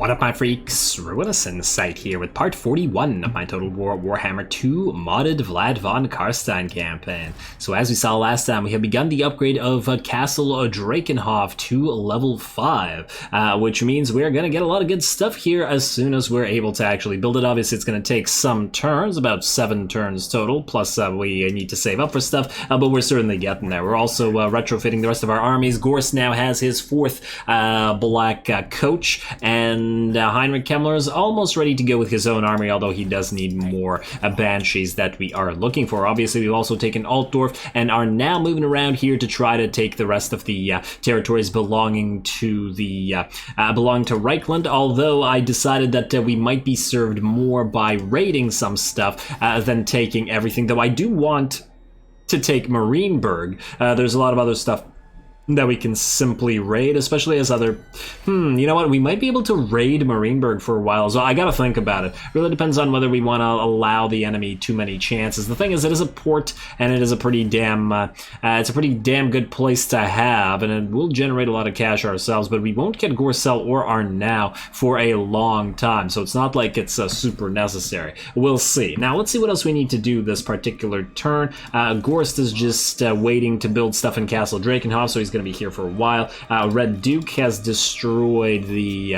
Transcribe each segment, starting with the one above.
What up, my freaks? RuinousInsight here with part 41 of my Total Warhammer II modded Vlad von Carstein campaign. So as we saw last time, we have begun the upgrade of Castle Drakenhof to level 5, which means we're going to get a lot of good stuff here as soon as we're able to actually build it. Obviously, it's going to take some turns, about 7 turns total, plus we need to save up for stuff, but we're certainly getting there. We're also retrofitting the rest of our armies. Gorst now has his 4th black coach, and Heinrich Kemmler is almost ready to go with his own army, although he does need more banshees that we are looking for. Obviously, we've also taken Altdorf and are now moving around here to try to take the rest of the territories belonging to Reichland, although I decided that we might be served more by raiding some stuff than taking everything, though I do want to take Marienburg. There's a lot of other stuff that we can simply raid, especially as other... you know what? We might be able to raid Marienburg for a while, so I gotta think about it. Really depends on whether we want to allow the enemy too many chances. The thing is, it is a port, and it is a pretty damn... it's a pretty damn good place to have, and it will generate a lot of cash ourselves, but we won't get Gorsel or Arnau for a long time, so it's not like it's super necessary. We'll see. Now, let's see what else we need to do this particular turn. Gorst is just waiting to build stuff in Castle Drakenhof, so he's going to be here for a while. Red Duke has destroyed the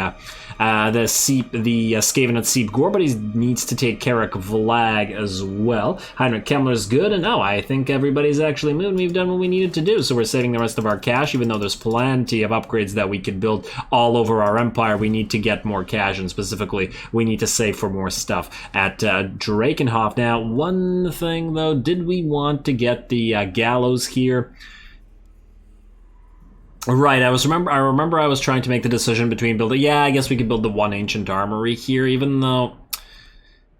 Skaven at Seep Gore, but he needs to take Carrick Vlag as well. Heinrich Kemmler's good, and I think everybody's actually moved. We've done what we needed to do, so we're saving the rest of our cash, even though there's plenty of upgrades that we could build all over our empire. We need to get more cash, and specifically, we need to save for more stuff at Drakenhof. Now, one thing, though, did we want to get the gallows here? Right, I remember I was trying to make the decision between building... Yeah, I guess we could build the one ancient armory here, even though...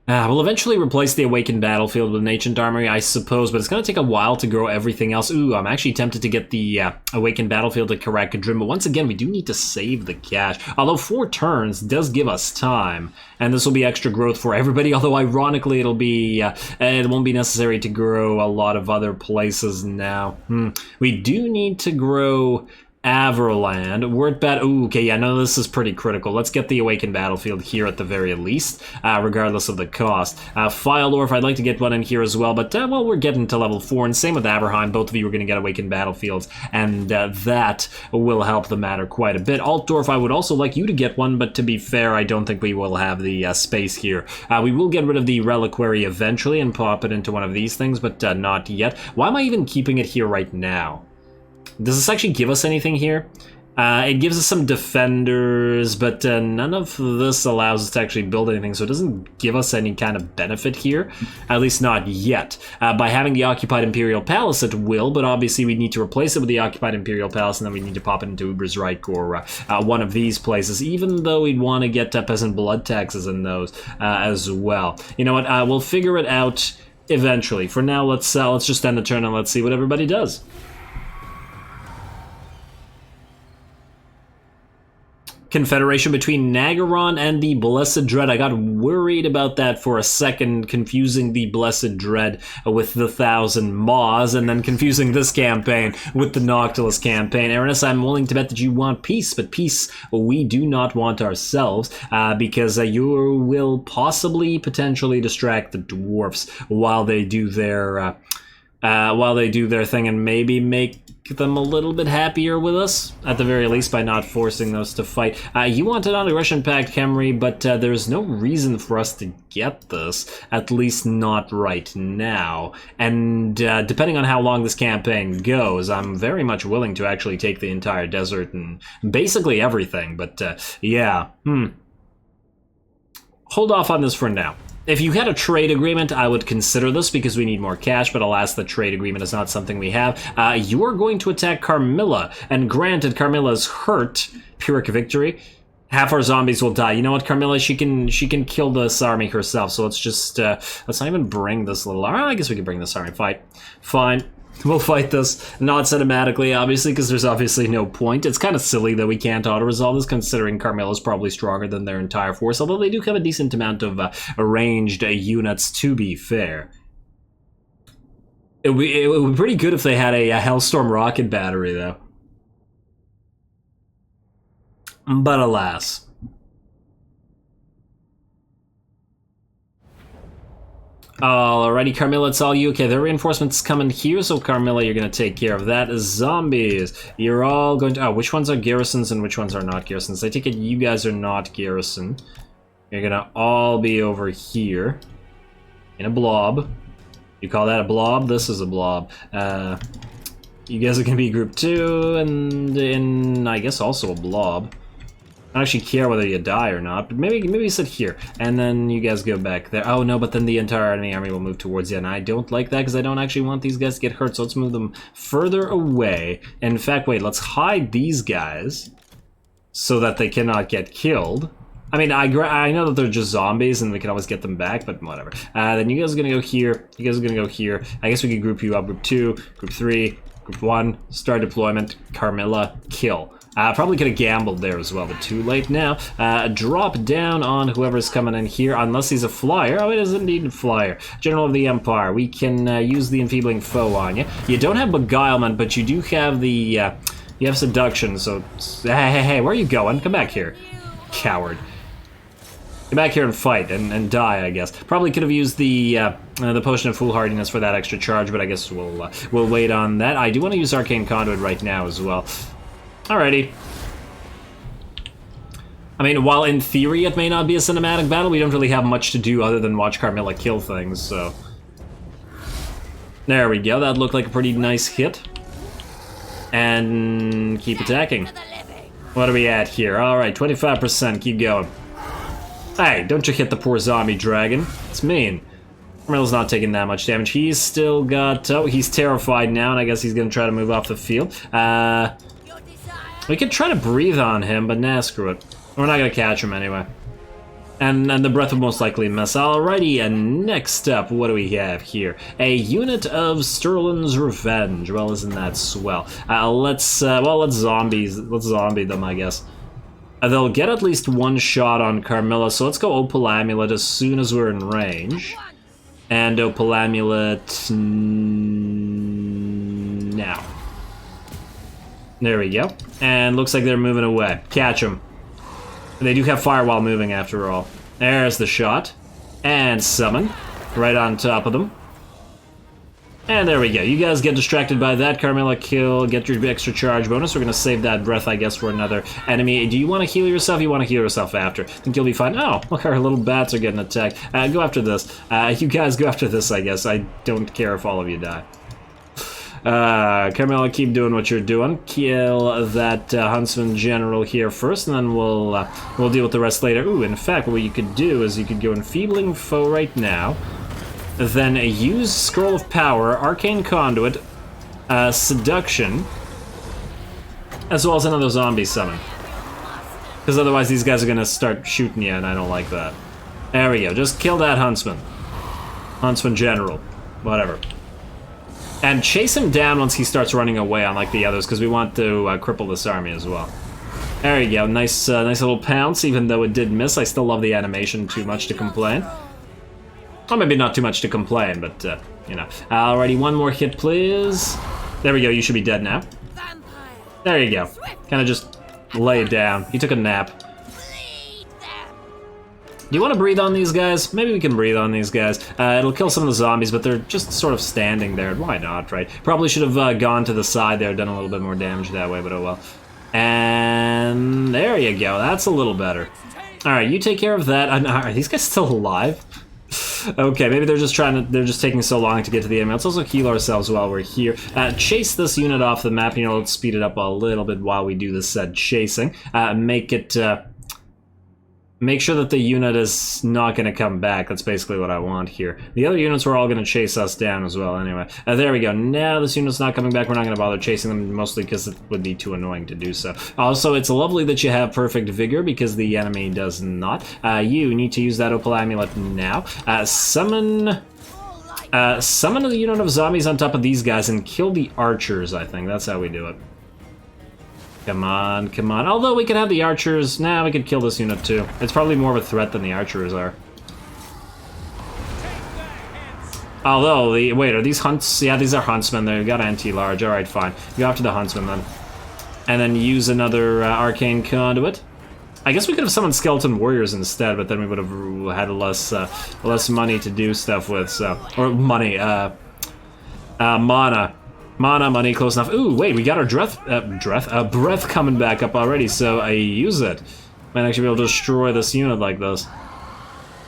we'll eventually replace the Awakened Battlefield with an Ancient Armory, I suppose, but it's going to take a while to grow everything else. Ooh, I'm actually tempted to get the Awakened Battlefield at Karakadrim, but once again, we do need to save the cash. Although 4 turns does give us time, and this will be extra growth for everybody, although ironically it won't be necessary to grow a lot of other places now. We do need to grow... Averland, ooh, okay, yeah, no, this is pretty critical. Let's get the Awakened Battlefield here at the very least, regardless of the cost. Fyldorf, I'd like to get one in here as well, but, well, we're getting to level 4, and same with Aberheim. Both of you are going to get Awakened Battlefields, and that will help the matter quite a bit. Altdorf, I would also like you to get one, but to be fair, I don't think we will have the space here. We will get rid of the Reliquary eventually and pop it into one of these things, but not yet. Why am I even keeping it here right now? Does this actually give us anything here? It gives us some defenders, but none of this allows us to actually build anything, so it doesn't give us any kind of benefit here, at least not yet. By having the Occupied Imperial Palace, it will, but obviously we need to replace it with the Occupied Imperial Palace, and then we need to pop it into Ubersreich or one of these places, even though we'd want to get peasant blood taxes in those as well. You know what, we'll figure it out eventually. For now, let's just end the turn and let's see what everybody does. Confederation between Nagaron and the Blessed Dread. I got worried about that for a second, confusing the Blessed Dread with the Thousand Maws, and then confusing this campaign with the Noctilus campaign. Erinus, I'm willing to bet that you want peace, but peace we do not want ourselves, because you will potentially distract the dwarfs while they do their thing, and maybe make them a little bit happier with us, at the very least, by not forcing those to fight. You want it on Aggression Pact, Khemri, but there's no reason for us to get this, at least not right now. And depending on how long this campaign goes, I'm very much willing to actually take the entire desert and basically everything, but yeah. Hold off on this for now. If you had a trade agreement, I would consider this because we need more cash, but alas, the trade agreement is not something we have. You are going to attack Carmilla, and granted, Carmilla's hurt. Pyrrhic victory. Half our zombies will die. You know what, Carmilla? She can kill this army herself, so let's just, let's not even bring this little... I guess we can bring this army. Fine. We'll fight this, not cinematically, obviously, because there's obviously no point. It's kind of silly that we can't auto-resolve this, considering Carmilla's probably stronger than their entire force, although they do have a decent amount of ranged units, to be fair. It would be pretty good if they had a Hellstorm rocket battery, though. But alas. Alrighty, Carmilla, it's all you. Okay, the reinforcements coming here, so Carmilla, you're gonna take care of that. Zombies, you're all going to... Oh, which ones are garrisons and which ones are not garrisons? I take it you guys are not garrison. You're gonna all be over here in a blob. You call that a blob? This is a blob. You guys are gonna be group 2, and in, I guess, also a blob. I don't actually care whether you die or not, but maybe sit here, and then you guys go back there. Oh no, but then the entire enemy army will move towards you, and I don't like that because I don't actually want these guys to get hurt, so let's move them further away. In fact, wait, let's hide these guys so that they cannot get killed. I mean, I know that they're just zombies and we can always get them back, but whatever. Then you guys are gonna go here, you guys are gonna go here. I guess we could group you up, group 2, group 3, group 1, start deployment, Carmilla, kill. Probably could have gambled there as well, but too late now. Drop down on whoever's coming in here, unless he's a flyer. Oh, it is indeed a flyer. General of the Empire. We can use the enfeebling foe on you. You don't have beguilement, but you do have the... you have seduction, so... Hey, where are you going? Come back here. Coward. Come back here and fight, and die, I guess. Probably could have used the potion of foolhardiness for that extra charge, but I guess we'll wait on that. I do want to use Arcane Conduit right now as well. Alrighty. I mean, while in theory it may not be a cinematic battle, we don't really have much to do other than watch Carmilla kill things, so... There we go, that looked like a pretty nice hit. And keep attacking. What are we at here? Alright, 25%, keep going. Hey, don't you hit the poor zombie dragon. It's mean. Carmilla's not taking that much damage. He's still got... Oh, he's terrified now, and I guess he's gonna try to move off the field. We could try to breathe on him, but nah, screw it. We're not gonna catch him anyway. And the breath will most likely miss. Alrighty, and next up, what do we have here? A unit of Sterling's Revenge. Well, isn't that swell? Let's zombie them, I guess. They'll get at least one shot on Carmilla, so let's go Opal Amulet as soon as we're in range. And Opal Amulet... now. There we go. And looks like they're moving away. Catch them. They do have fire while moving, after all. There's the shot. And summon. Right on top of them. And there we go. You guys get distracted by that. Carmilla kill. Get your extra charge bonus. We're going to save that breath, I guess, for another enemy. Do you want to heal yourself? You want to heal yourself after. Think you'll be fine. Oh, look, our little bats are getting attacked. Go after this. You guys go after this, I guess. I don't care if all of you die. Carmilla, keep doing what you're doing. Kill that Huntsman General here first, and then we'll deal with the rest later. Ooh, in fact, what you could do is you could go Enfeebling Foe right now, then use Scroll of Power, Arcane Conduit, Seduction, as well as another zombie summon. Because otherwise these guys are going to start shooting you, and I don't like that. There we go, just kill that Huntsman. Huntsman General, whatever. And chase him down once he starts running away, unlike the others, because we want to cripple this army as well. There you go, nice little pounce, even though it did miss. I still love the animation too much to complain. Well, maybe not too much to complain, but, you know. Alrighty, one more hit, please. There we go, you should be dead now. There you go. Kind of just lay it down. He took a nap. Do you want to breathe on these guys? Maybe we can breathe on these guys. It'll kill some of the zombies, but they're just sort of standing there. Why not, right? Probably should have gone to the side there, done a little bit more damage that way, but oh well. And there you go. That's a little better. Alright, you take care of that. Are these guys still alive? Okay, maybe they're just taking so long to get to the end. Let's also heal ourselves while we're here. Chase this unit off the map. You know, let's speed it up a little bit while we do this said chasing. Make sure that the unit is not going to come back. That's basically what I want here. The other units were all going to chase us down as well anyway. There we go. Now this unit's not coming back. We're not going to bother chasing them, mostly because it would be too annoying to do so. Also, it's lovely that you have perfect vigor because the enemy does not. You need to use that Opal Amulet now. Summon the unit of zombies on top of these guys and kill the archers, I think. That's how we do it. Come on, come on. Although we could have the archers... Nah, we could kill this unit too. It's probably more of a threat than the archers are. Although, wait, are these hunts? Yeah, these are huntsmen. They've got anti-large. Alright, fine. Go after the huntsman then. And then use another Arcane Conduit. I guess we could have summoned skeleton warriors instead, but then we would have had less money to do stuff with. So, or money, mana money, close enough. Ooh, wait, we got our breath coming back up already. So I use it. Might actually be able to destroy this unit like this.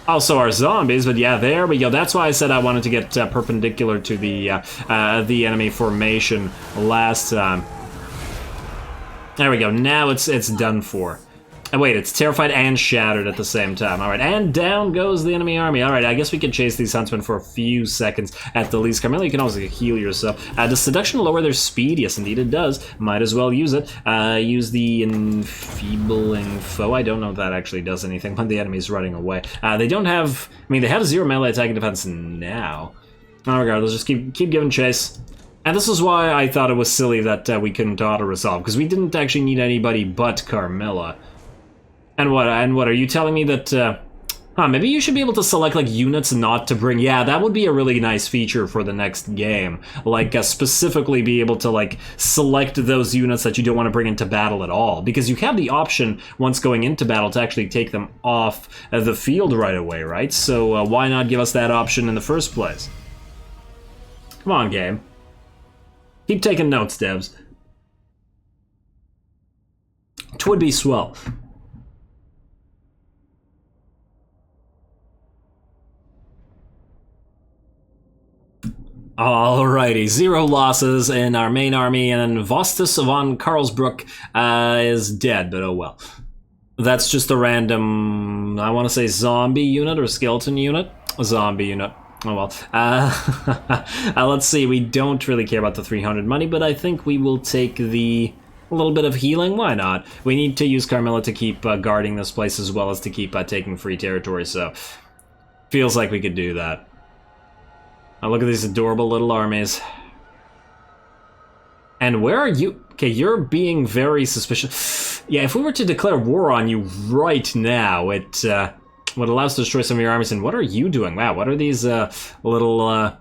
Also our zombies, but yeah, there we go. That's why I said I wanted to get perpendicular to the enemy formation last time. There we go. Now it's done for. And wait, it's terrified and shattered at the same time. All right, and down goes the enemy army. All right, I guess we can chase these huntsmen for a few seconds at the least. Carmilla, you can also heal yourself. Does seduction lower their speed? Yes, indeed it does. Might as well use it. Use the enfeebling foe. I don't know if that actually does anything when the enemy's running away. They don't have... I mean, they have 0 melee attack and defense now. Regardless, just keep giving chase. And this is why I thought it was silly that we couldn't auto-resolve, because we didn't actually need anybody but Carmilla. And what are you telling me that, maybe you should be able to select, like, units not to bring... Yeah, that would be a really nice feature for the next game. Like, specifically be able to, like, select those units that you don't want to bring into battle at all. Because you have the option, once going into battle, to actually take them off the field right away, right? So, why not give us that option in the first place? Come on, game. Keep taking notes, devs. Twould be swell. Alrighty, 0 losses in our main army, and then Vostus von Karlsbruck is dead, but oh well. That's just a random, I want to say zombie unit or skeleton unit? A zombie unit. Oh well. Let's see, we don't really care about the 300 money, but I think we will take a little bit of healing. Why not? We need to use Carmilla to keep guarding this place as well as to keep taking free territory, so feels like we could do that. Oh, look at these adorable little armies. And where are you? Okay, you're being very suspicious. Yeah, if we were to declare war on you right now, it would allow us to destroy some of your armies. And what are you doing? Wow, what are these all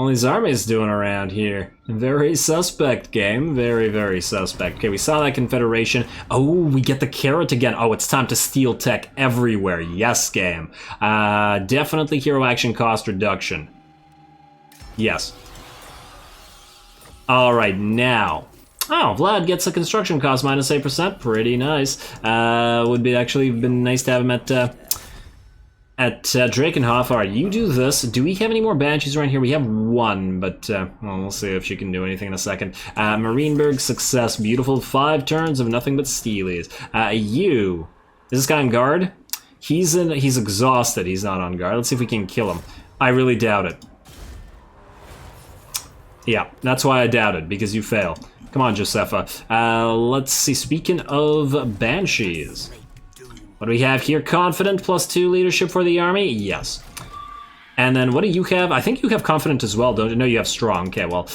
these armies doing around here? Very suspect, game. Very, very suspect. Okay, we saw that Confederation. Oh, we get the carrot again. Oh, it's time to steal tech everywhere. Yes, game. Definitely hero action cost reduction. Yes. Alright, now. Oh, Vlad gets a construction cost minus 8%. Pretty nice. Would be actually been nice to have him at Drakenhof. Alright, you do this. Do we have any more banshees around here? We have one, but well, we'll see if she can do anything in a second. Marienburg, success. Beautiful. 5 turns of nothing but steelies. You. Is this guy on guard? He's exhausted. He's not on guard. Let's see if we can kill him. I really doubt it. Yeah, that's why I doubted, because you fail. Come on, Josepha. Let's see, speaking of banshees. What do we have here? Confident +2 leadership for the army? Yes. And then what do you have? I think you have confident as well, don't you? No, you have strong. Okay, well,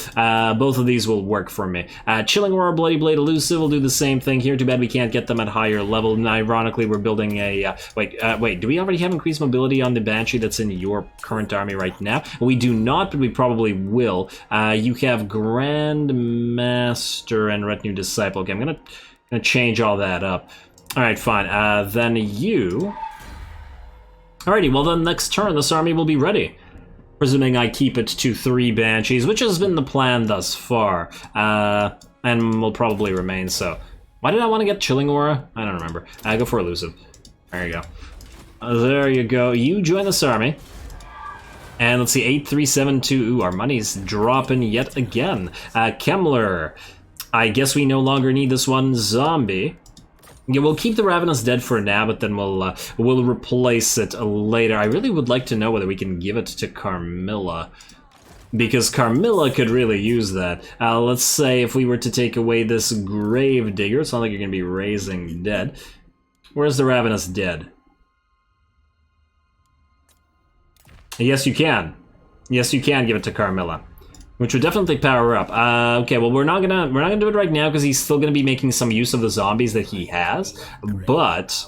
both of these will work for me. Chilling Aurora, Bloody Blade, Elusive will do the same thing here. Too bad we can't get them at higher level. And ironically, we're building a... wait, do we already have increased mobility on the Banshee that's in your current army right now? We do not, but we probably will. You have Grand Master and Retinue Disciple. Okay, I'm gonna change all that up. All right, fine. Then you... Alrighty, well then next turn this army will be ready. Presuming I keep it to 3 banshees, which has been the plan thus far. And will probably remain so. Why did I want to get Chilling Aura? I don't remember. Go for Elusive. There you go. There you go. You join this army. And let's see, 8372. Ooh, our money's dropping yet again. Kemmler. I guess we no longer need this one zombie. Yeah, we'll keep the Ravenous dead for now, but then we'll replace it later. I really would like to know whether we can give it to Carmilla, because Carmilla could really use that. Let's say if we were to take away this Grave Digger, it's not like you're going to be raising dead. Where's the Ravenous dead? Yes, you can. Yes, you can give it to Carmilla. Which would definitely power up. Okay, well we're not gonna do it right now because he's still gonna be making some use of the zombies that he has, but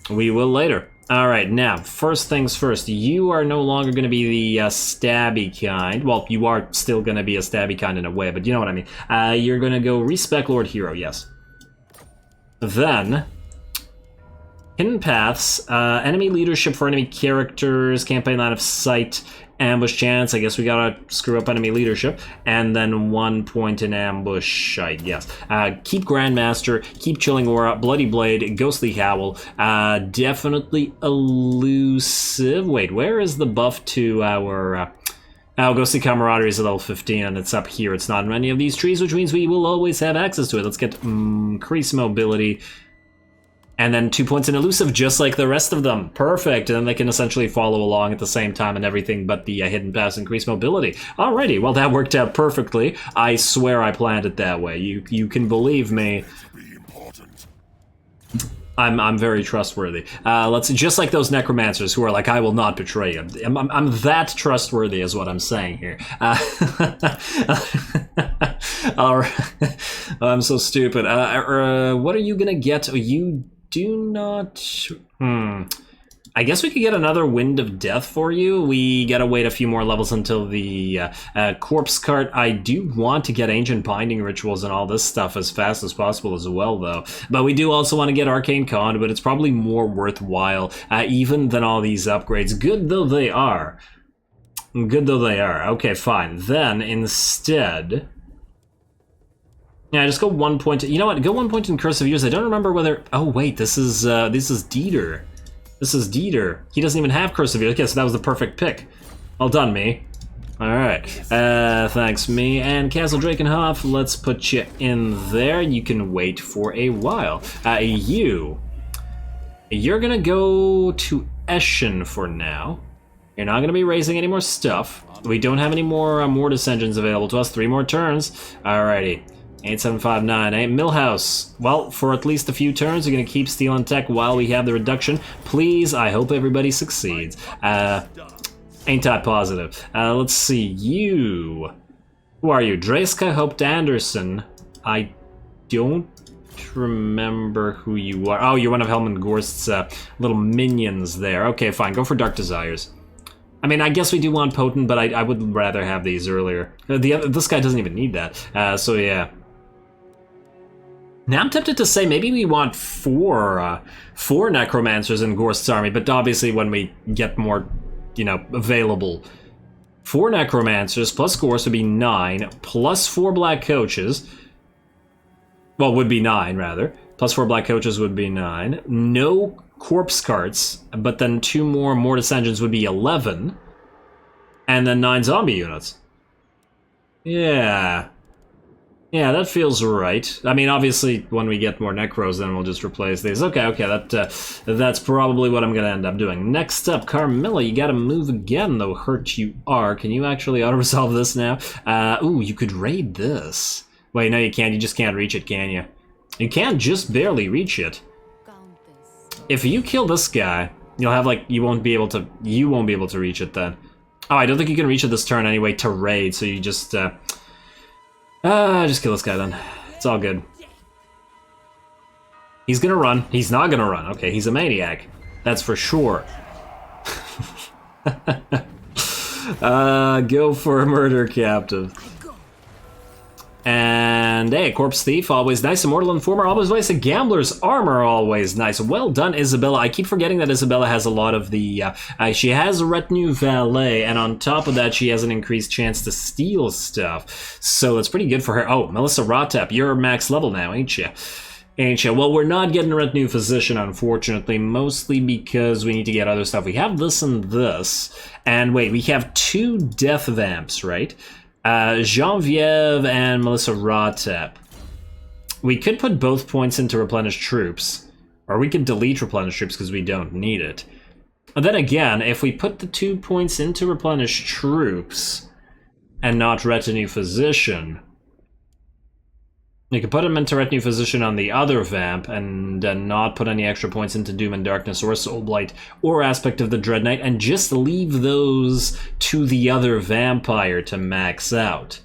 we will later. All right, now first things first. You are no longer gonna be the stabby kind. Well, you are still gonna be a stabby kind in a way, but you know what I mean. You're gonna go respec Lord Hero, yes. Then Hidden paths, enemy leadership for enemy characters, campaign line of sight, ambush chance. I guess we gotta screw up enemy leadership. And then 1 point in ambush, I guess. Keep Grandmaster, keep Chilling Aura, Bloody Blade, Ghostly Howl. Definitely elusive. Wait, where is the buff to our... Ghostly Camaraderie is at level 15, and it's up here. It's not in any of these trees, which means we will always have access to it. Let's get increased mobility. And then 2 points in elusive, just like the rest of them. Perfect. And then they can essentially follow along at the same time and everything but the hidden paths increase mobility. Alrighty, well that worked out perfectly. I swear I planned it that way. You can believe me. I'm very trustworthy. Let's just like those necromancers who are like, I will not betray you. I'm that trustworthy is what I'm saying here. All right. I'm so stupid. What are you gonna get? You do not... I guess we could get another Wind of Death for you. We gotta wait a few more levels until the Corpse Cart. I do want to get Ancient Binding Rituals and all this stuff as fast as possible as well, though. But we do also want to get Arcane Conduit. It's probably more worthwhile, even than all these upgrades. Good though they are. Good though they are. Okay, fine. Then, instead... Yeah, just go 1 point. You know what? Go 1 point in Curse of Years. I don't remember whether... Oh, wait, this is Dieter. This is Dieter. He doesn't even have Curse of Years. Okay, so that was the perfect pick. Well done, me. Alright. Thanks, me. And Castle Drakenhof, let's put you in there. You can wait for a while. You're gonna go to Eschen for now. You're not gonna be raising any more stuff. We don't have any more Mortis engines available to us. 3 more turns. Alrighty. 8759, Millhouse. Well, for at least a few turns, we're gonna keep Steel and Tech while we have the reduction. Please, I hope everybody succeeds. Ain't that positive. Let's see, you. Who are you? Dreska Hoped Anderson. I don't remember who you are. Oh, you're one of Helmut Gorst's little minions there. Okay, fine, go for Dark Desires. I mean, I guess we do want Potent, but I would rather have these earlier. This guy doesn't even need that, so yeah. Now I'm tempted to say maybe we want four Necromancers in Gorst's army, but obviously when we get more, you know, available. 4 Necromancers plus Gorst would be 9, plus 4 Black Coaches. Well, would be 9, rather. Plus 4 Black Coaches would be 9. No Corpse Carts, but then 2 more Mortis Engines would be 11. And then 9 Zombie Units. Yeah. Yeah, that feels right. I mean, obviously, when we get more Necros, then we'll just replace these. Okay, that's probably what I'm gonna end up doing. Next up, Carmilla, you gotta move again, though hurt you are. Can you actually auto-resolve this now? Ooh, you could raid this. Wait, no you can't, you just can't reach it, can you? You can just barely reach it. If you kill this guy, you'll have, like, you won't be able to reach it then. Oh, I don't think you can reach it this turn anyway to raid, so you just kill this guy then. It's all good. He's gonna run. He's not gonna run. Okay, he's a maniac. That's for sure. Go for a murder captive. And hey, Corpse Thief, always nice. Immortal Informer, always nice. A Gambler's Armor, always nice. Well done, Isabella. I keep forgetting that Isabella has a lot of the... she has a Retinue Valet, and on top of that, she has an increased chance to steal stuff. So that's pretty good for her. Oh, Melissa Rotep, you're max level now, ain't you? Ain't you? Well, we're not getting a Retinue Physician, unfortunately, mostly because we need to get other stuff. We have this and this. And wait, we have 2 Death Vamps, right? Genevieve and Melissa Rotep. We could put both points into Replenish Troops, or we could delete Replenish Troops because we don't need it. And then again, if we put the 2 points into Replenish Troops and not Retinue Physician, you could put them into Retinue Physician on the other Vamp and not put any extra points into Doom and Darkness or Soul Blight or Aspect of the Dread Knight and just leave those to the other Vampire to max out,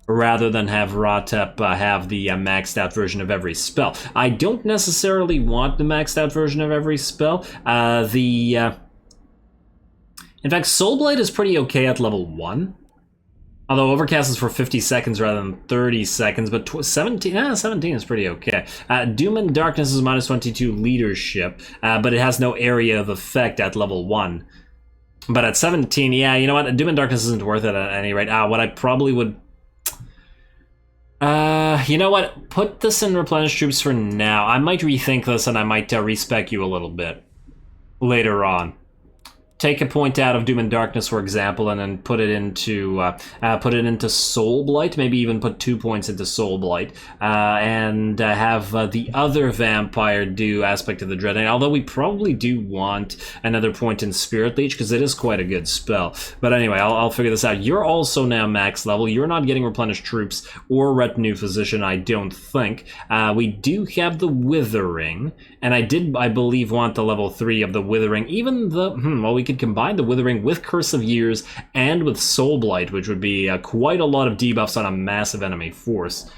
rather than have Rotep have the maxed out version of every spell. I don't necessarily want the maxed out version of every spell. In fact, Soul Blight is pretty okay at level 1. Although Overcast is for 50 seconds rather than 30 seconds, but 17 is pretty okay. Doom and Darkness is minus 22 leadership, but it has no area of effect at level 1. But at 17, yeah, you know what? Doom and Darkness isn't worth it at any rate. What I probably would... you know what? Put this in Replenish Troops for now. I might rethink this and I might respec you a little bit later on. Take a point out of Doom and Darkness, for example, and then put it into Soul Blight. Maybe even put 2 points into Soul Blight, and have the other vampire do Aspect of the Dread Knight. Although we probably do want another point in Spirit Leech because it is quite a good spell. But anyway, I'll figure this out. You're also now max level. You're not getting Replenished Troops or Retinue Physician, I don't think. We do have the Withering, and I believe, want the level 3 of the Withering. Even the well, we could combine the Withering with Curse of Years and with Soul Blight, which would be quite a lot of debuffs on a massive enemy force.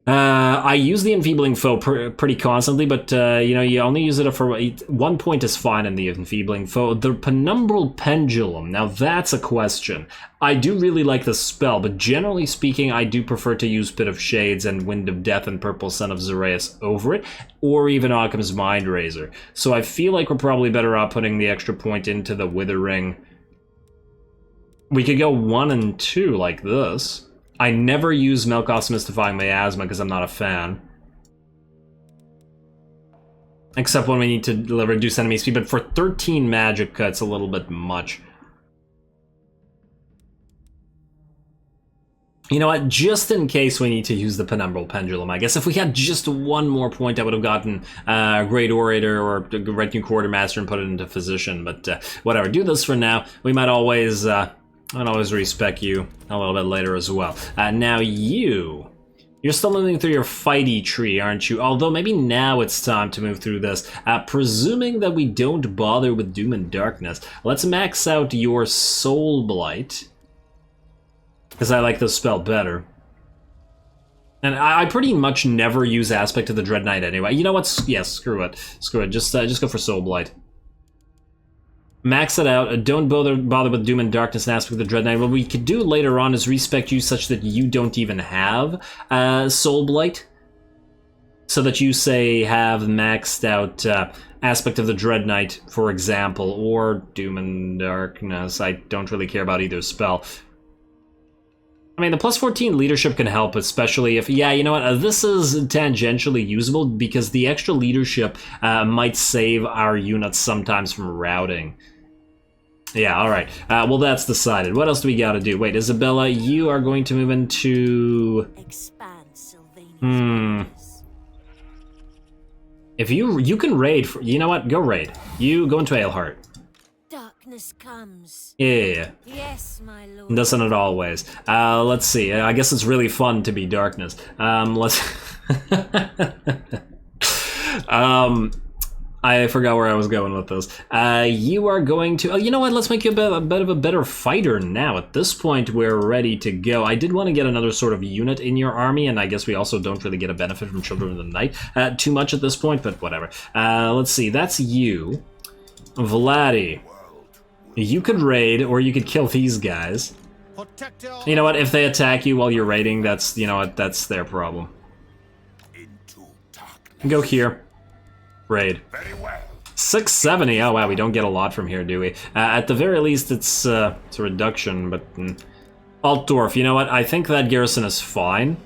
I use the Enfeebling Foe pretty constantly, but you know, you only use it for 1 point is fine in the Enfeebling Foe. The Penumbral Pendulum, now that's a question. I do really like the spell, but generally speaking, I do prefer to use Pit of Shades and Wind of Death and Purple Sun of Zeraeus over it, or even Occam's Mind Razor. So I feel like we're probably better off putting the extra point into the Withering. We could go 1 and 2 like this. I never use Melkoth's Mystifying Miasma because I'm not a fan. Except when we need to reduce enemy speed, but for 13 Magicka, it's a little bit much. You know what, just in case we need to use the Penumbral Pendulum, I guess if we had just 1 more point, I would have gotten Great Orator or Retinue Quartermaster and put it into Physician, but whatever, do this for now. We might always... I'd always respec you a little bit later as well. Now you're still moving through your fighty tree, aren't you? Although maybe now it's time to move through this. Presuming that we don't bother with Doom and Darkness, let's max out your Soul Blight, because I like this spell better. And I pretty much never use Aspect of the Dread Knight anyway. You know what? Yeah, screw it. Screw it. Just go for Soul Blight. Max it out. Don't bother with Doom and Darkness and Aspect of the Dread Knight. What we could do later on is respec you such that you don't even have Soul Blight. So that you, say, have maxed out Aspect of the Dread Knight, for example, or Doom and Darkness. I don't really care about either spell. I mean, the plus 14 leadership can help, especially if... Yeah, you know what? This is tangentially usable because the extra leadership might save our units sometimes from routing. Yeah, alright. Well, that's decided. What else do we gotta do? Wait, Isabella, you are going to move into... If you can raid... You know what? Go raid. You go into Aleheart. Darkness comes. Yeah. Yes, my lord. Doesn't it always? Let's see. I guess it's really fun to be Darkness. Let's... I forgot where I was going with this. You are going to... Oh, you know what? Let's make you a bit of a better fighter now. At this point, we're ready to go. I did want to get another sort of unit in your army, and I guess we also don't really get a benefit from Children of the Night too much at this point, but whatever. Let's see. That's you. Vladdy. You could raid, or you could kill these guys. You know what? If they attack you while you're raiding, that's... You know what? That's their problem. Go here. Raid. 670. Oh wow, we don't get a lot from here, do we? At the very least, it's a reduction. But Altdorf, you know what? I think that garrison is fine.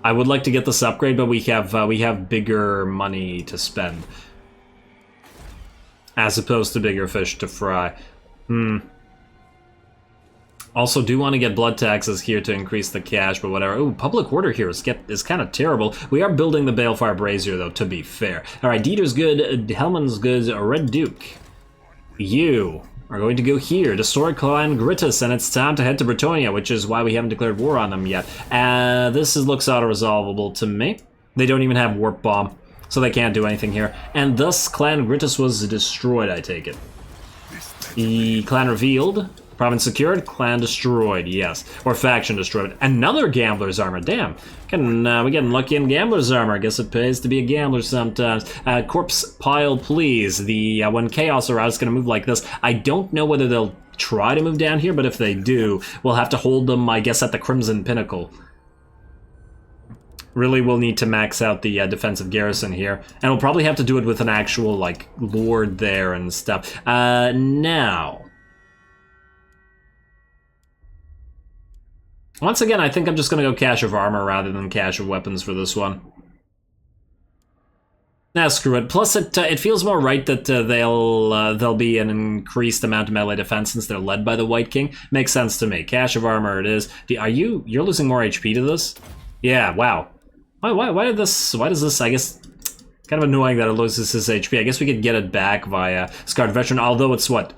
I would like to get this upgrade, but we have bigger money to spend, as opposed to bigger fish to fry. Also, do want to get blood taxes here to increase the cash, but whatever. Ooh, public order here is kind of terrible. We are building the Balefire Brazier, though, to be fair. All right, Dieter's good, Hellman's good, Red Duke. You are going to go here, destroy Clan Grittus, and it's time to head to Bretonia, which is why we haven't declared war on them yet. Looks auto-resolvable to me. They don't even have Warp Bomb, so they can't do anything here. And thus, Clan Grittus was destroyed, I take it. The clan revealed... Province secured, clan destroyed, yes. Or faction destroyed. Another Gambler's Armor, damn. We're getting lucky in Gambler's Armor. I guess it pays to be a gambler sometimes. Corpse pile, please. When Chaos arrives, it's going to move like this. I don't know whether they'll try to move down here, but if they do, we'll have to hold them, I guess, at the Crimson Pinnacle. Really, we'll need to max out the defensive garrison here. And we'll probably have to do it with an actual, like, lord there and stuff. Now... once again, I think I'm just going to go Cache of Armor rather than Cache of Weapons for this one. Nah, screw it. Plus, it feels more right that they'll be an increased amount of melee defense since they're led by the White King. Makes sense to me. Cache of Armor it is. You're losing more HP to this? Yeah, wow. Why does this, I guess, kind of annoying that it loses his HP. I guess we could get it back via Scarred Veteran, although it's what?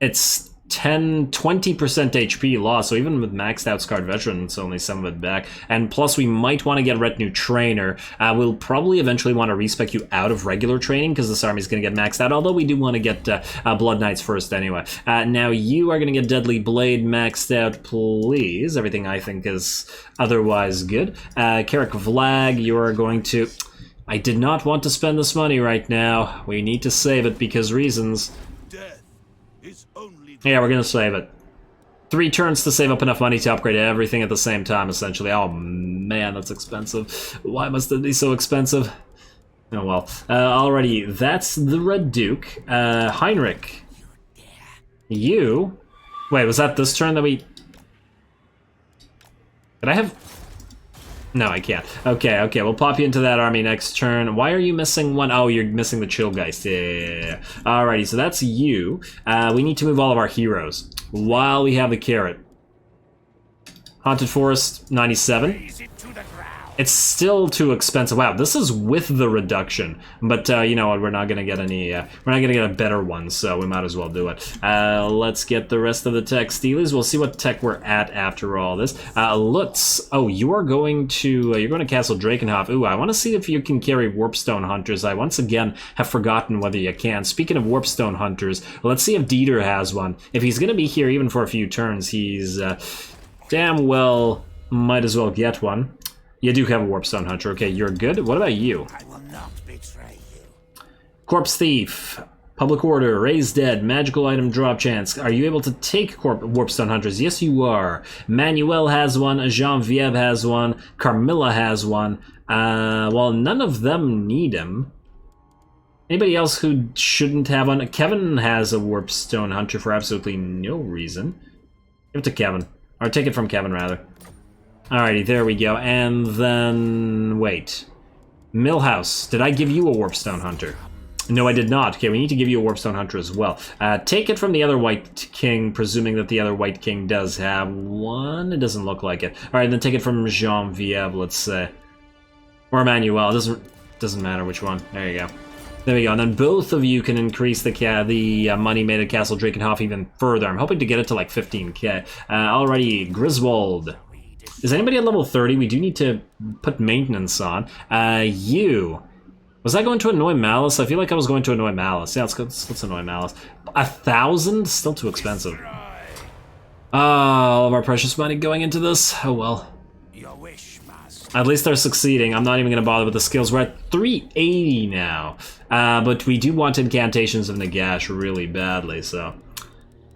It's 20% HP loss, so even with maxed out Scarred Veteran, it's only some of it back. And plus, we might want to get Retinue Trainer. We'll probably eventually want to respec you out of regular training, because this army's going to get maxed out, although we do want to get Blood Knights first anyway. Now, you are going to get Deadly Blade maxed out, please. Everything I think is otherwise good. Carrick Vlag, you are going to... I did not want to spend this money right now. We need to save it because reasons. Yeah, we're gonna save it. 3 turns to save up enough money to upgrade everything at the same time, essentially. Oh man, that's expensive. Why must it be so expensive? Oh well. Alrighty, that's the Red Duke. Heinrich. You... wait, was that this turn that we... did I have... no, I can't. Okay, we'll pop you into that army next turn. Why are you missing one? Oh, you're missing the Chillgeist. Yeah. Alrighty, so that's you. We need to move all of our heroes while we have the carrot. Haunted Forest, 97. It's still too expensive. Wow, this is with the reduction. But you know what? We're not gonna get any. We're not gonna get a better one, so we might as well do it. Let's get the rest of the tech steelies. We'll see what tech we're at after all this. Lutz. Oh, you are going to. You're going to Castle Drakenhof. Ooh, I want to see if you can carry Warpstone Hunters. I once again have forgotten whether you can. Speaking of Warpstone Hunters, let's see if Dieter has one. If he's gonna be here even for a few turns, he's damn well might as well get one. You do have a Warpstone Hunter. Okay, you're good. What about you? I will not betray you. Corpse Thief, Public Order, Raise Dead, Magical Item Drop Chance. Are you able to take Warpstone Hunters? Yes, you are. Manuel has one. Genevieve has one. Carmilla has one. Well, none of them need him. Anybody else who shouldn't have one? Kevin has a Warpstone Hunter for absolutely no reason. Give it to Kevin. Or take it from Kevin, rather. Alrighty, there we go. And then... wait. Millhouse, did I give you a Warpstone Hunter? No, I did not. Okay, we need to give you a Warpstone Hunter as well. Take it from the other White King, presuming that the other White King does have one. It doesn't look like it. Alright, then take it from Genevieve, let's say. Or Emmanuel. It doesn't matter which one. There you go. There we go. And then both of you can increase the money made at Castle Drakenhof even further. I'm hoping to get it to like 15k. Alrighty, Griswold. Is anybody at level 30? We do need to put maintenance on. You. Was I going to annoy Malice? I feel like I was going to annoy Malice. Yeah, let's annoy Malice. 1,000? Still too expensive. All of our precious money going into this? Oh well. Your wish, master. At least they're succeeding. I'm not even going to bother with the skills. We're at 380 now. But we do want Incantations of Nagash really badly, so...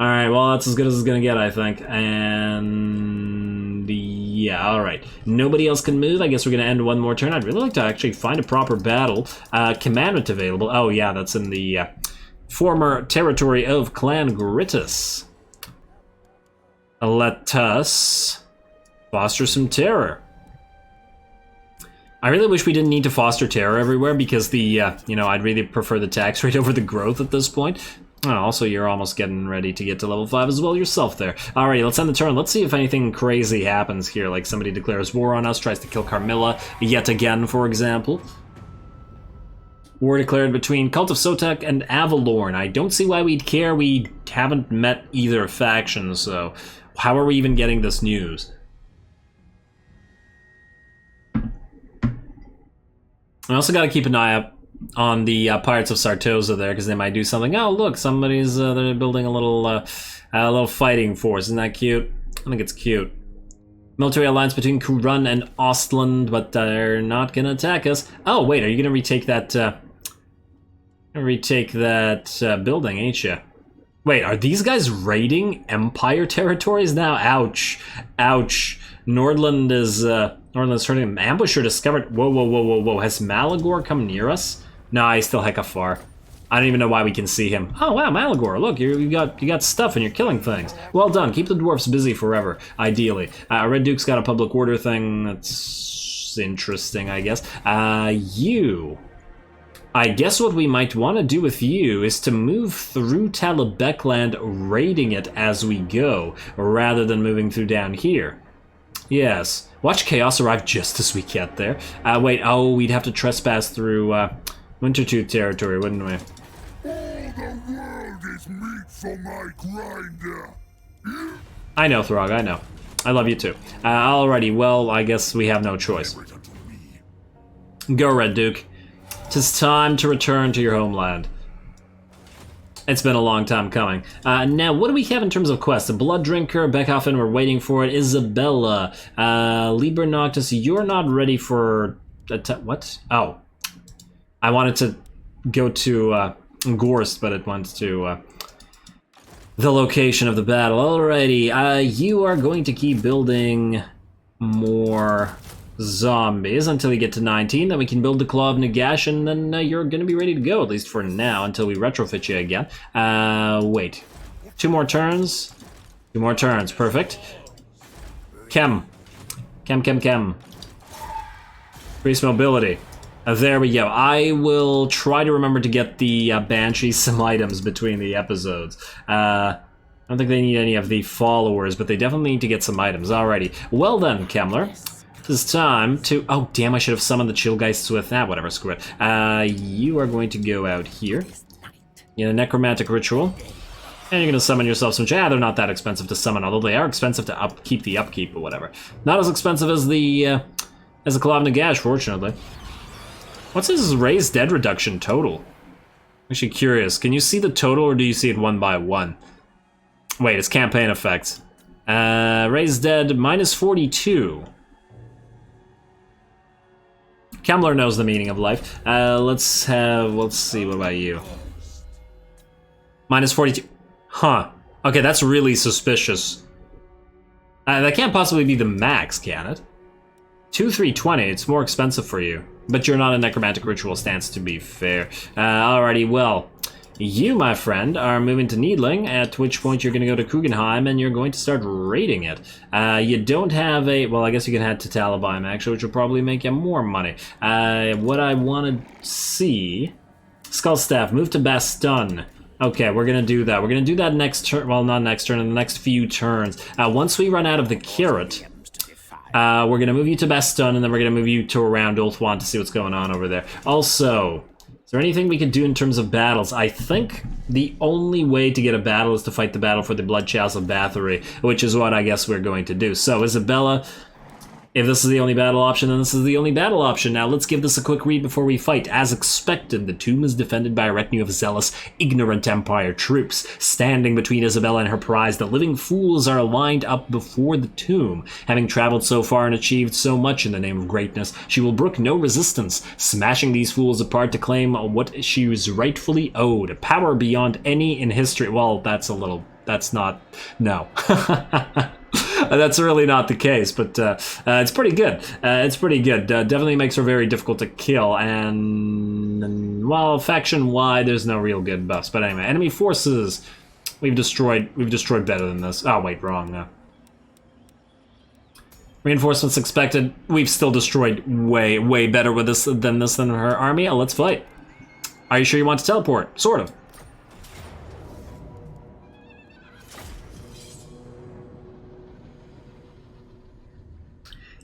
alright, well, that's as good as it's gonna get, I think. And... yeah, alright. Nobody else can move. I guess we're gonna end one more turn. I'd really like to actually find a proper battle. Commandment available. Oh, yeah, that's in the former territory of Clan Grittus. Let us foster some terror. I really wish we didn't need to foster terror everywhere because the, you know, I'd really prefer the tax rate over the growth at this point. Oh, also, you're almost getting ready to get to level 5 as well yourself there. Alrighty, let's end the turn. Let's see if anything crazy happens here, like somebody declares war on us, tries to kill Carmilla yet again, for example. War declared between Cult of Sotek and Avalorn. I don't see why we'd care. We haven't met either faction, so how are we even getting this news? I also got to keep an eye up on the Pirates of Sartosa there, because they might do something. Oh, look, somebody's they're building a little fighting force. Isn't that cute? I think it's cute. Military alliance between Kurun and Ostland, but they're not gonna attack us. Oh, wait, are you gonna retake that? Building, ain't you? Wait, are these guys raiding Empire territories now? Ouch. Ouch. Nordland is, Nordland's turning an ambusher discovered. Whoa, whoa, whoa, whoa, whoa. Has Malagor come near us? Nah, he's still hecka far. I don't even know why we can see him. Oh wow, Malagor! Look, you got stuff and you're killing things. Well done. Keep the dwarfs busy forever, ideally. Red Duke's got a public order thing. That's interesting, I guess. You. I guess what we might want to do with you is to move through Talabekland, raiding it as we go, rather than moving through down here. Yes. Watch Chaos arrive just as we get there. Wait. Oh, we'd have to trespass through Wintertooth territory, wouldn't we? The world is meat for my grinder. I know, Throg, I know. I love you too. Alrighty, well, I guess we have no choice. Go, Red Duke. 'Tis time to return to your homeland. It's been a long time coming. Now, what do we have in terms of quests? A Blood Drinker, Beckhoffen, we're waiting for it. Isabella, Liber Noctis, you're not ready for... what? Oh. I wanted to go to Gorst, but it went to the location of the battle. Alrighty, you are going to keep building more zombies until you get to 19. Then we can build the Claw of Nagash, and then you're going to be ready to go, at least for now, until we retrofit you again. Wait. 2 more turns. 2 more turns. Perfect. Chem. Chem. Increase mobility. There we go. I will try to remember to get the Banshees some items between the episodes. I don't think they need any of the followers, but they definitely need to get some items. Alrighty. Well then, Kemmler. It's time to... Oh, damn, I should have summoned the Chillgeists with that. Whatever, screw it. You are going to go out here. In a necromantic ritual. And you're going to summon yourself some... they're not that expensive to summon, although they are expensive to upkeep the upkeep or whatever. Not as expensive as the Claw of Nagash, fortunately. What's his raised dead reduction total? Actually curious. Can you see the total or do you see it 1 by 1? Wait, it's campaign effects. Raised dead minus 42. Kemmler knows the meaning of life. Let's see, what about you? Minus 42. Huh. Okay, that's really suspicious. That can't possibly be the max, can it? 2320, it's more expensive for you. But you're not a necromantic ritual stance, to be fair. Alrighty, well, you, my friend, are moving to Needling, at which point you're going to go to Kugenheim, and you're going to start raiding it. You don't have a... well, I guess you can head to Talabheim, actually, which will probably make you more money. What I want to see... Skullstaff, move to Baston. Okay, we're going to do that. We're going to do that next turn... well, not next turn, in the next few turns. Once we run out of the carrot... we're going to move you to Baston, and then we're going to move you to around Ulthuan to see what's going on over there. Also, is there anything we could do in terms of battles? I think the only way to get a battle is to fight the battle for the Blood Chalice of Bathori, which is what I guess we're going to do. So, Isabella, if this is the only battle option, then this is the only battle option. Now, let's give this a quick read before we fight. As expected, the tomb is defended by a retinue of zealous, ignorant Empire troops. Standing between Isabella and her prize, the living fools are lined up before the tomb. Having traveled so far and achieved so much in the name of greatness, she will brook no resistance, smashing these fools apart to claim what she was rightfully owed. Power beyond any in history. Well, that's not... no. That's really not the case, but it's pretty good. It's pretty good. Definitely makes her very difficult to kill, and well, faction-wide, there's no real good buffs. But anyway, enemy forces, we've destroyed better than this. Oh wait, wrong. No. Reinforcements expected. We've still destroyed way better with this than her army. Let's fight. Are you sure you want to teleport? Sort of.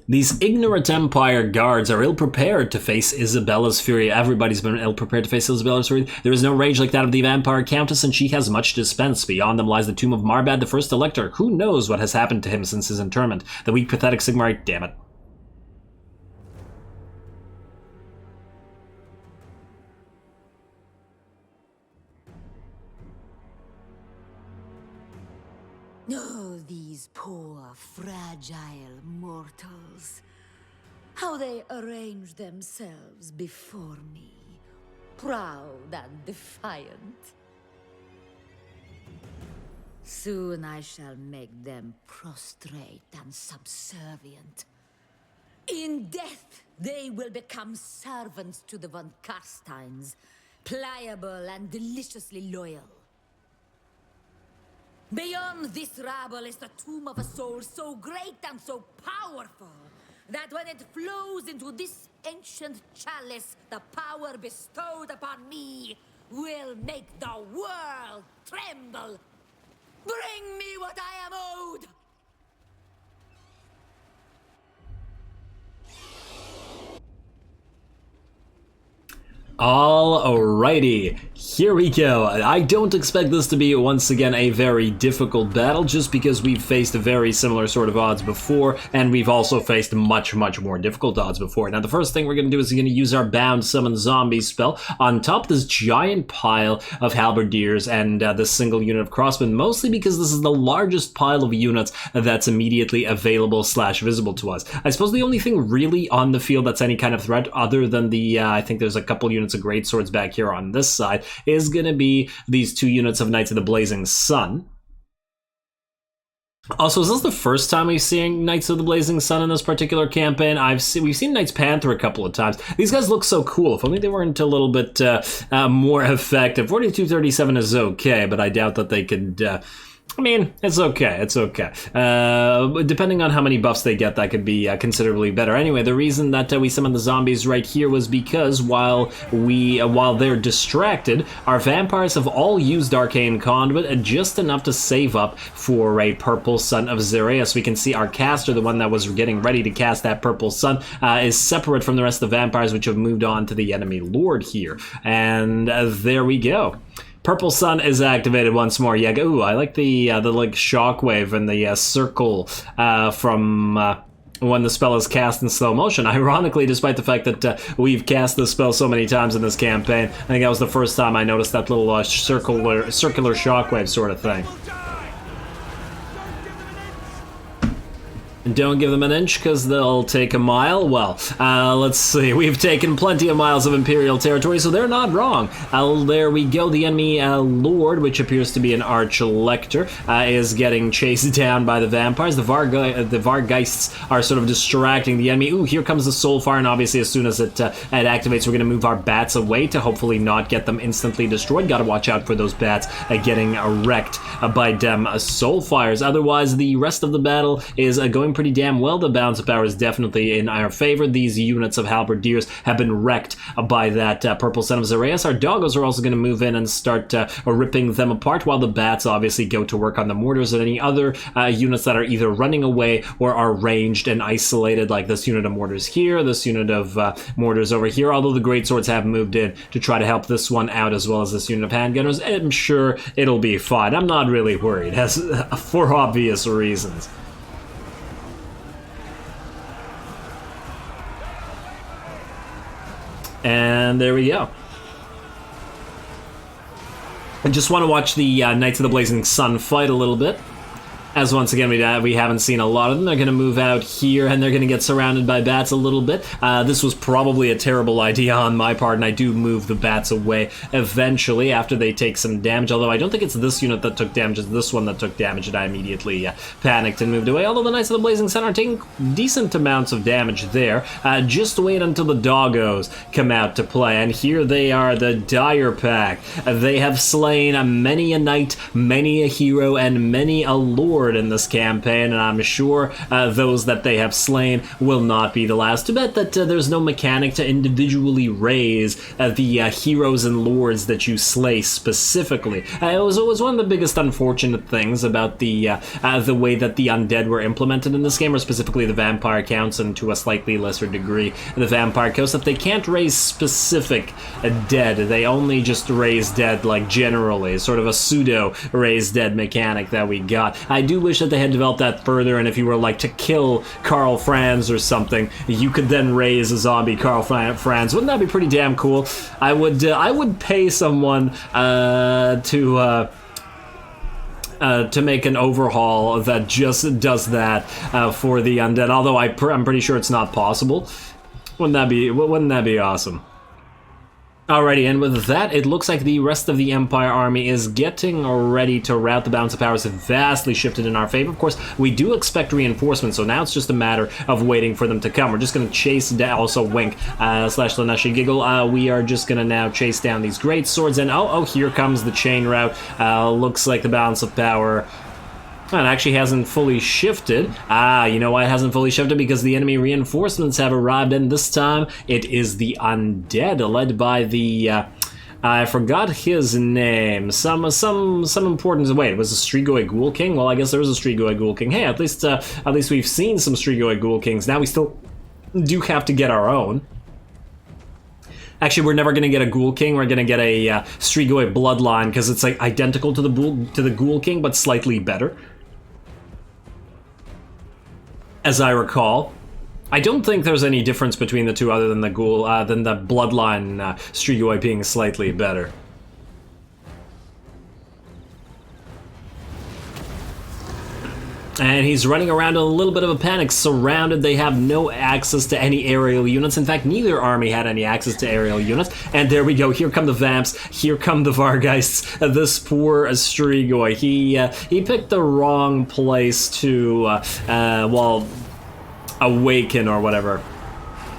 These ignorant Empire guards are ill-prepared to face Isabella's fury. Everybody's been ill-prepared to face Isabella's fury. There is no rage like that of the Vampire Countess, and she has much to dispense. Beyond them lies the tomb of Marbad, the First Elector. Who knows what has happened to him since his interment? The weak, pathetic Sigmarite... damn it. Oh, these poor, fragile mortals. How they arrange themselves before me, proud and defiant. Soon I shall make them prostrate and subservient. In death, they will become servants to the von Carsteins, pliable and deliciously loyal. Beyond this rabble is the tomb of a soul so great and so powerful that when it flows into this ancient chalice, the power bestowed upon me will make the world tremble. Bring me what I am owed! Alrighty, here we go. I don't expect this to be, once again, a very difficult battle, just because we've faced very similar sort of odds before, and we've also faced much more difficult odds before. Now, the first thing we're going to do is we're going to use our Bound Summon Zombie spell on top of this giant pile of halberdiers and this single unit of crossmen, mostly because this is the largest pile of units that's immediately available / visible to us. I suppose the only thing really on the field that's any kind of threat, other than the, I think there's a couple units of great swords back here on this side, is going to be these 2 units of Knights of the Blazing Sun. Also, is this the first time we've seen Knights of the Blazing Sun in this particular campaign? We've seen Knights Panther a couple of times. These guys look so cool. If only they weren't a little bit more effective. 4237 is okay, but I doubt that they could... I mean, it's okay, it's okay. Depending on how many buffs they get, that could be considerably better. Anyway, the reason that we summoned the zombies right here was because while they're distracted, our vampires have all used Arcane Conduit just enough to save up for a Purple Sun of Xereus. We can see our caster, the one that was getting ready to cast that Purple Sun, is separate from the rest of the vampires, which have moved on to the enemy lord here. And there we go. Purple Sun is activated once more. Yeah, ooh, I like the like shockwave and the circle from when the spell is cast in slow motion. Ironically, despite the fact that we've cast this spell so many times in this campaign, I think that was the first time I noticed that little circular shockwave sort of thing. Don't give them an inch, because they'll take a mile. Well, let's see. We've taken plenty of miles of Imperial territory, so they're not wrong. There we go. The enemy Lord, which appears to be an Arch-Elector, is getting chased down by the vampires. The Vargeists are sort of distracting the enemy. Ooh, here comes the Soulfire, and obviously as soon as it activates, we're going to move our bats away to hopefully not get them instantly destroyed. Got to watch out for those bats getting wrecked by them Soulfires. Otherwise, the rest of the battle is going pretty damn well. The balance of power is definitely in our favor. These units of halberdiers have been wrecked by that Purple Sun of Xereus. Our doggos are also going to move in and start ripping them apart, while the bats obviously go to work on the mortars and any other units that are either running away or are ranged and isolated, like this unit of mortars here, this unit of mortars over here, although the greatswords have moved in to try to help this one out, as well as this unit of handgunners. I'm sure it'll be fine. I'm not really worried, for obvious reasons. And there we go. I just want to watch the Knights of the Blazing Sun fight a little bit. As once again, we haven't seen a lot of them. They're going to move out here, and they're going to get surrounded by bats a little bit. This was probably a terrible idea on my part, and I do move the bats away eventually after they take some damage, although I don't think it's this unit that took damage, it's this one that took damage, and I immediately panicked and moved away, although the Knights of the Blazing Sun are taking decent amounts of damage there. Just wait until the doggos come out to play, and here they are, the Dire Pack. They have slain many a knight, many a hero, and many a lord in this campaign, and I'm sure those that they have slain will not be the last. To bet that there's no mechanic to individually raise the heroes and lords that you slay specifically. It was one of the biggest unfortunate things about the way that the undead were implemented in this game, or specifically the vampire counts, and to a slightly lesser degree the vampire counts, that they can't raise specific dead. They only just raise dead, like generally, sort of a pseudo raise dead mechanic that we got. I do wish that they had developed that further, and if you were like to kill Karl Franz or something, you could then raise a zombie Karl Franz. Wouldn't that be pretty damn cool? I would pay someone to make an overhaul that just does that for the undead. Although I'm pretty sure it's not possible. Wouldn't that be awesome? Alrighty, and with that, it looks like the rest of the Empire army is getting ready to rout. The balance of powers have vastly shifted in our favor. Of course, we do expect reinforcements, so now it's just a matter of waiting for them to come. We're just going to chase down, also Wink, slash Lanashi Giggle. We are just going to now chase down these great swords, and oh, here comes the chain route. Looks like the balance of power... It actually hasn't fully shifted. You know why it hasn't fully shifted? Because the enemy reinforcements have arrived, and this time it is the undead, led by the... I forgot his name. Some important... Wait, it was a Strigoi Ghoul King? Well, I guess there was a Strigoi Ghoul King. Hey, at least we've seen some Strigoi Ghoul Kings. Now we still do have to get our own. Actually, we're never going to get a Ghoul King. We're going to get a Strigoi Bloodline, because it's like identical to the Ghoul King, but slightly better. As I recall. I don't think there's any difference between the two other than the Ghoul, than the Bloodline Strigoi being slightly better. And he's running around in a little bit of a panic, surrounded. They have no access to any aerial units. In fact, neither army had any access to aerial units. And there we go. Here come the Vamps. Here come the Vargeists. This poor Strigoi. He picked the wrong place to, well, awaken or whatever.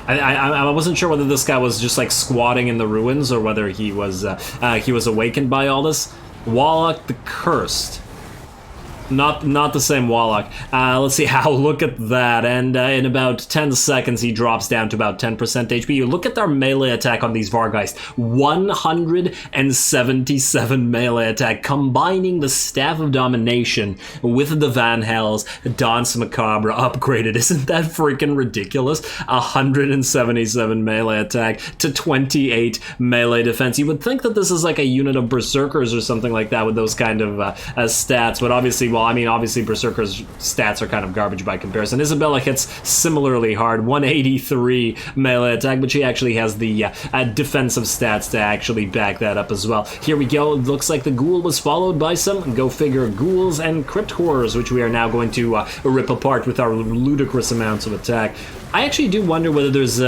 I wasn't sure whether this guy was just like squatting in the ruins or whether he was awakened by all this. Warlock the Cursed. Not the same Warlock. Let's see how. Look at that. And in about 10 seconds, he drops down to about 10% HP. You look at our melee attack on these Vargeist. 177 melee attack, combining the Staff of Domination with the Van Hel's Danse Macabre upgraded. Isn't that freaking ridiculous? 177 melee attack to 28 melee defense. You would think that this is like a unit of Berserkers or something like that with those kind of stats, but obviously, well, I mean, obviously Berserker's stats are kind of garbage by comparison. Isabella hits similarly hard, 183 melee attack, but she actually has the defensive stats to actually back that up as well. Here we go. It looks like the Ghoul was followed by some, go figure, Ghouls and Crypt Horrors, which we are now going to rip apart with our ludicrous amounts of attack. I actually do wonder whether there's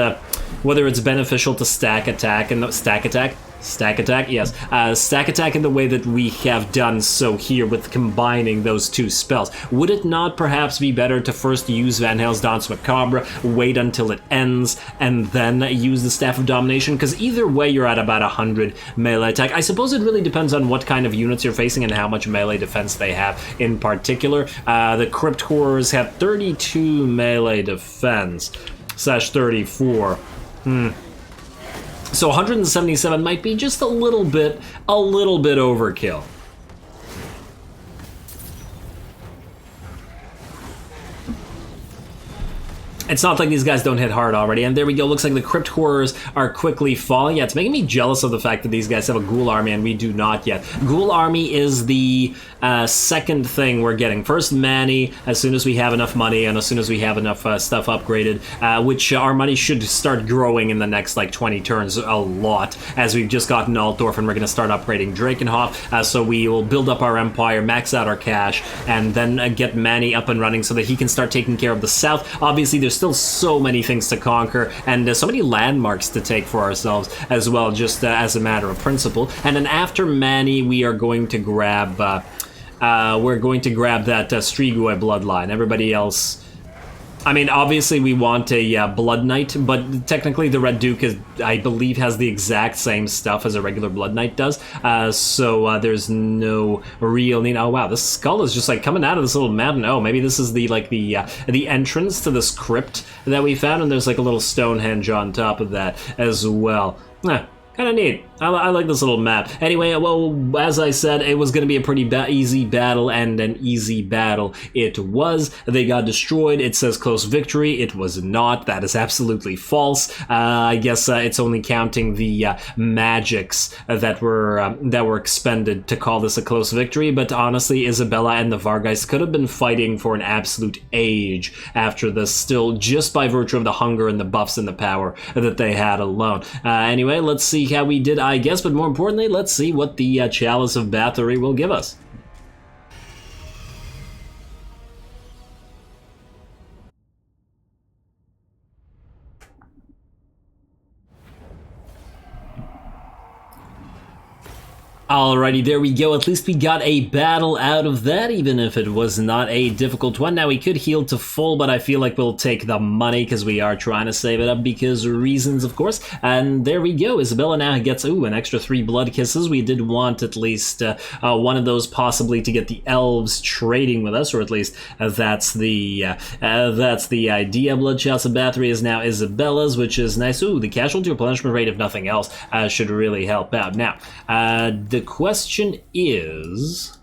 whether it's beneficial to stack attack and stack attack. Stack attack, yes. Stack attack in the way that we have done so here with combining those two spells. Would it not perhaps be better to first use Van Hel's Danse Macabre, wait until it ends, and then use the Staff of Domination? Because either way, you're at about 100 melee attack. I suppose it really depends on what kind of units you're facing and how much melee defense they have in particular. The Crypt Horrors have 32 melee defense, slash 34. So 177 might be just a little bit overkill. It's not like these guys don't hit hard already, and there we go. Looks like the Crypt Horrors are quickly falling. Yeah, it's making me jealous of the fact that these guys have a Ghoul army and we do not yet. Ghoul army is the second thing we're getting. First, Manny, as soon as we have enough money and as soon as we have enough stuff upgraded, which our money should start growing in the next, like, 20 turns a lot, as we've just gotten Altdorf and we're going to start upgrading Drakenhof, so we will build up our empire, max out our cash, and then get Manny up and running so that he can start taking care of the south. Obviously, there's still so many things to conquer and so many landmarks to take for ourselves as well, just as a matter of principle. And then after Manny, we are going to grab that Strigoi bloodline. Everybody else, I mean, obviously we want a Blood Knight, but technically the Red Duke is, I believe, has the exact same stuff as a regular Blood Knight does. So there's no real need. Oh wow, this skull is just like coming out of this little mountain. Oh, maybe this is the entrance to this crypt that we found, and there's like a little Stonehenge on top of that as well. Kind of neat. I like this little map. Anyway, well, as I said, it was going to be a pretty easy battle, and an easy battle it was. They got destroyed. It says close victory. It was not. That is absolutely false. I guess it's only counting the magics that were expended to call this a close victory. But honestly, Isabella and the Vargeist could have been fighting for an absolute age after this, still, just by virtue of the hunger and the buffs and the power that they had alone. Anyway, let's see how we did, I guess, but more importantly, let's see what the Chalice of Bathori will give us. Alrighty, there we go. At least we got a battle out of that, even if it was not a difficult one. Now, we could heal to full, but I feel like we'll take the money because we are trying to save it up because reasons, of course. And there we go. Isabella now gets, an extra 3 blood kisses. We did want at least one of those possibly to get the elves trading with us, or at least that's the idea. Bloodshots of Bathori is now Isabella's, which is nice. Ooh, the casualty replenishment rate, if nothing else, should really help out. Now, the question is,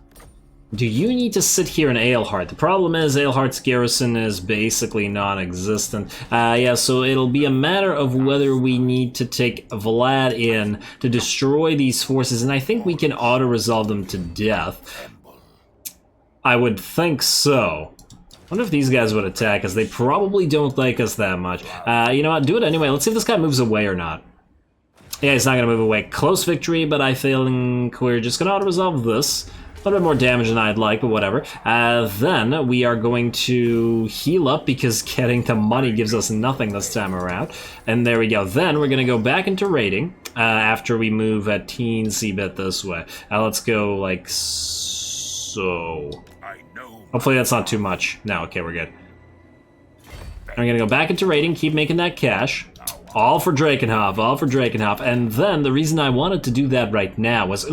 do you need to sit here in Aleheart? The problem is Aleheart's garrison is basically non-existent. Yeah, so it'll be a matter of whether we need to take Vlad in to destroy these forces, and I think we can auto-resolve them to death. I would think so. I wonder if these guys would attack us. They probably don't like us that much. You know what, do it anyway. Let's see if this guy moves away or not. Yeah, he's not going to move away. Close victory, but I think we're just going to auto-resolve this. A little bit more damage than I'd like, but whatever. Then we are going to heal up because getting the money gives us nothing this time around. And there we go. Then we're going to go back into raiding after we move a teensy bit this way. Let's go like so. Hopefully that's not too much. No, okay, we're good. I'm going to go back into raiding, keep making that cash. All for Drakenhof, all for Drakenhof. And then the reason I wanted to do that right now was,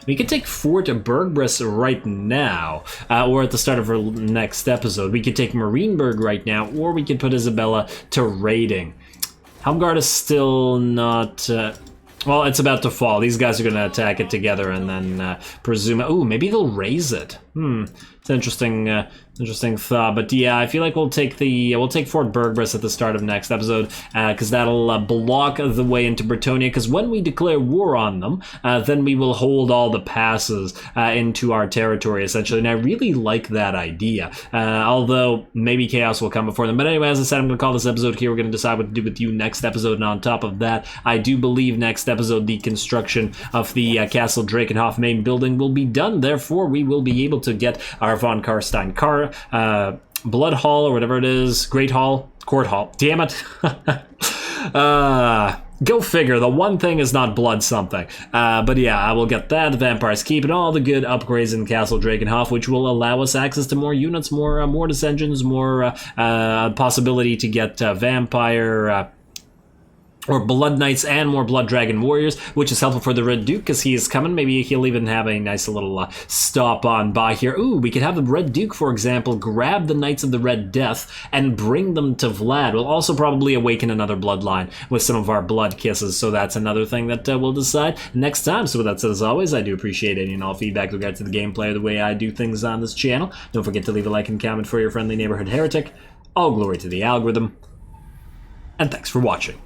we could take Fort Bergbrus right now, or at the start of our next episode. We could take Marienburg right now, or we could put Isabella to raiding. Helmgard is still not... well, it's about to fall. These guys are going to attack it together and then presume... Ooh, maybe they'll raise it. It's an interesting thought. But yeah, I feel like we'll take Fort Bergbrus at the start of next episode because that'll block the way into Bretonnia. Because when we declare war on them, then we will hold all the passes into our territory, essentially. And I really like that idea. Although maybe chaos will come before them. But anyway, as I said, I'm going to call this episode here. We're going to decide what to do with you next episode. And on top of that, I do believe next episode the construction of the Castle Drakenhof main building will be done. Therefore, we will be able to get our von Carstein Blood Hall or whatever it is, Great Hall, Court Hall. Damn it. Go figure. The one thing is not blood something. But yeah, I will get that. Vampire's Keep and all the good upgrades in Castle Drakenhof, which will allow us access to more units, more dissensions, more possibility to get vampire... or Blood Knights and more Blood Dragon Warriors, which is helpful for the Red Duke because he is coming. Maybe he'll even have a nice little stop on by here. Ooh, we could have the Red Duke, for example, grab the Knights of the Red Death and bring them to Vlad. We'll also probably awaken another bloodline with some of our blood kisses, so that's another thing that we'll decide next time. So with that said, as always, I do appreciate any and all feedback with regard to the gameplay or the way I do things on this channel. Don't forget to leave a like and comment for your friendly neighborhood heretic. All glory to the algorithm, and thanks for watching.